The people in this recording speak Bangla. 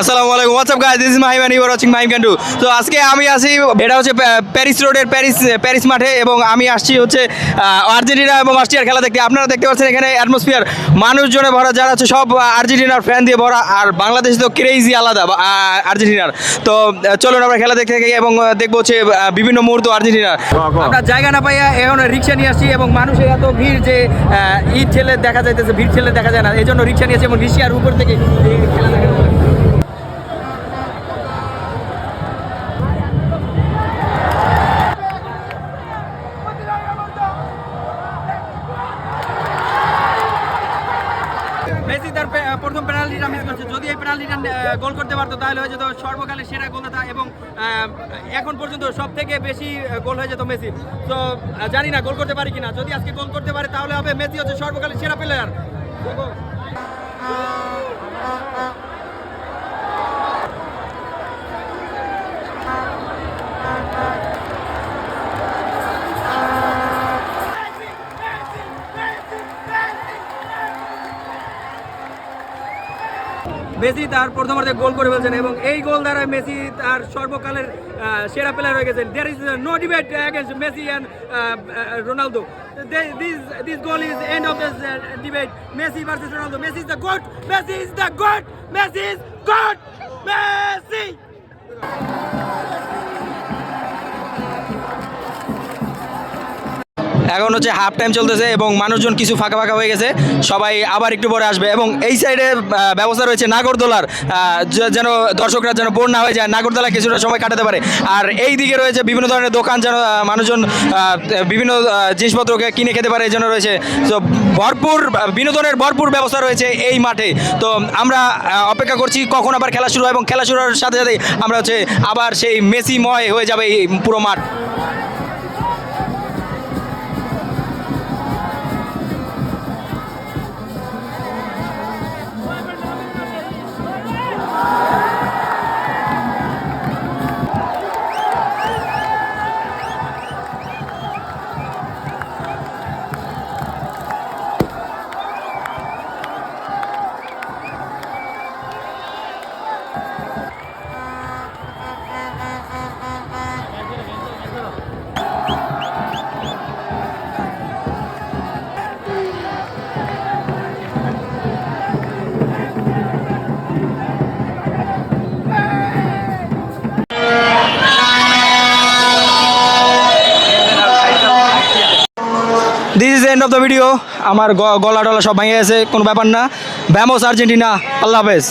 আসসালামু আলাইকুম, what's up guys, this is Mahim and you are watching Mahim can do. তো আজকে আমি আসি, এটা হচ্ছে প্যারিস রোডের প্যারিস মাঠে, এবং আমি আসছি হচ্ছে আর্জেন্টিনা এবং অস্ট্রিয়ার খেলা দেখতে। আপনারা দেখতে পাচ্ছেন এখানে অ্যাটমসফিয়ার মানুষজনে ভরা, যারা হচ্ছে সব আর্জেন্টিনার ফ্যান দিয়ে ভরা। আর বাংলাদেশ তো ক্রেজি আলাদা আর্জেন্টিনার। তো চলুন আমরা খেলা দেখতে থাকি এবং দেখবো হচ্ছে বিভিন্ন মুহূর্ত আর্জেন্টিনার। আমরা জায়গা না পাইয়া এখন রিক্সা নিয়ে আসছি, এবং মানুষের এত ভিড় যে ঈদ ঠেলে দেখা যাইতেছে, ভিড় ঠেলে দেখা যায় না, এই জন্য রিক্সা নিয়েছি এবং রিক্সার উপর থেকে খেলা দেখা যাবে। মেসি তার প্রথম পেনাল্টিটা মিস করছে। যদি এই পেনাল্টিটা গোল করতে পারতো তাহলে হয়ে যেত সর্বকালের সেরা গোলদাতা, এবং এখন পর্যন্ত সব থেকে বেশি গোল হয়ে যেত মেসি। তো জানি না গোল করতে পারি কিনা। যদি আজকে গোল করতে পারে তাহলে হবে মেসি হচ্ছে সর্বকালের সেরা প্লেয়ার। মেসি তার প্রথমার্ধে গোল করে ফেলছেন, এবং এই গোল দ্বারা মেসি তার সর্বকালের সেরা প্লেয়ার হয়ে গেছেন। There is no debate against Messi and Ronaldo. This goal is the end of this debate. Messi versus Ronaldo. Messi is the GOAT. Messi is the GOAT. Messi is GOAT. Messi. এখন হচ্ছে হাফ টাইম চলতেছে এবং মানুষজন কিছু ফাঁকা ফাঁকা হয়ে গেছে, সবাই আবার একটু পরে আসবে। এবং এই সাইডে ব্যবস্থা রয়েছে নাগরদোলার, যেন দর্শকরা যেন বোর না হয়ে যায়, নাগরদোলা কিছুটা সময় কাটাতে পারে। আর এই দিকে রয়েছে বিভিন্ন ধরনের দোকান, যেন মানুষজন বিভিন্ন জিনিসপত্রকে কিনে খেতে পারে, এই জন্য রয়েছে। তো ভরপুর বিনোদনের ভরপুর ব্যবস্থা রয়েছে এই মাঠে। তো আমরা অপেক্ষা করছি কখন আবার খেলা শুরু হয়, এবং খেলা শুরু হওয়ার সাথে সাথে আমরা হচ্ছে আবার সেই মেসিময় হয়ে যাবে এই পুরো মাঠ। This is end of the video. আমার গলা টলা সব ভেঙে গেছে, কোনো ব্যাপার না। ভ্যামোস আর্জেন্টিনা, আল্লাহ হাফেজ।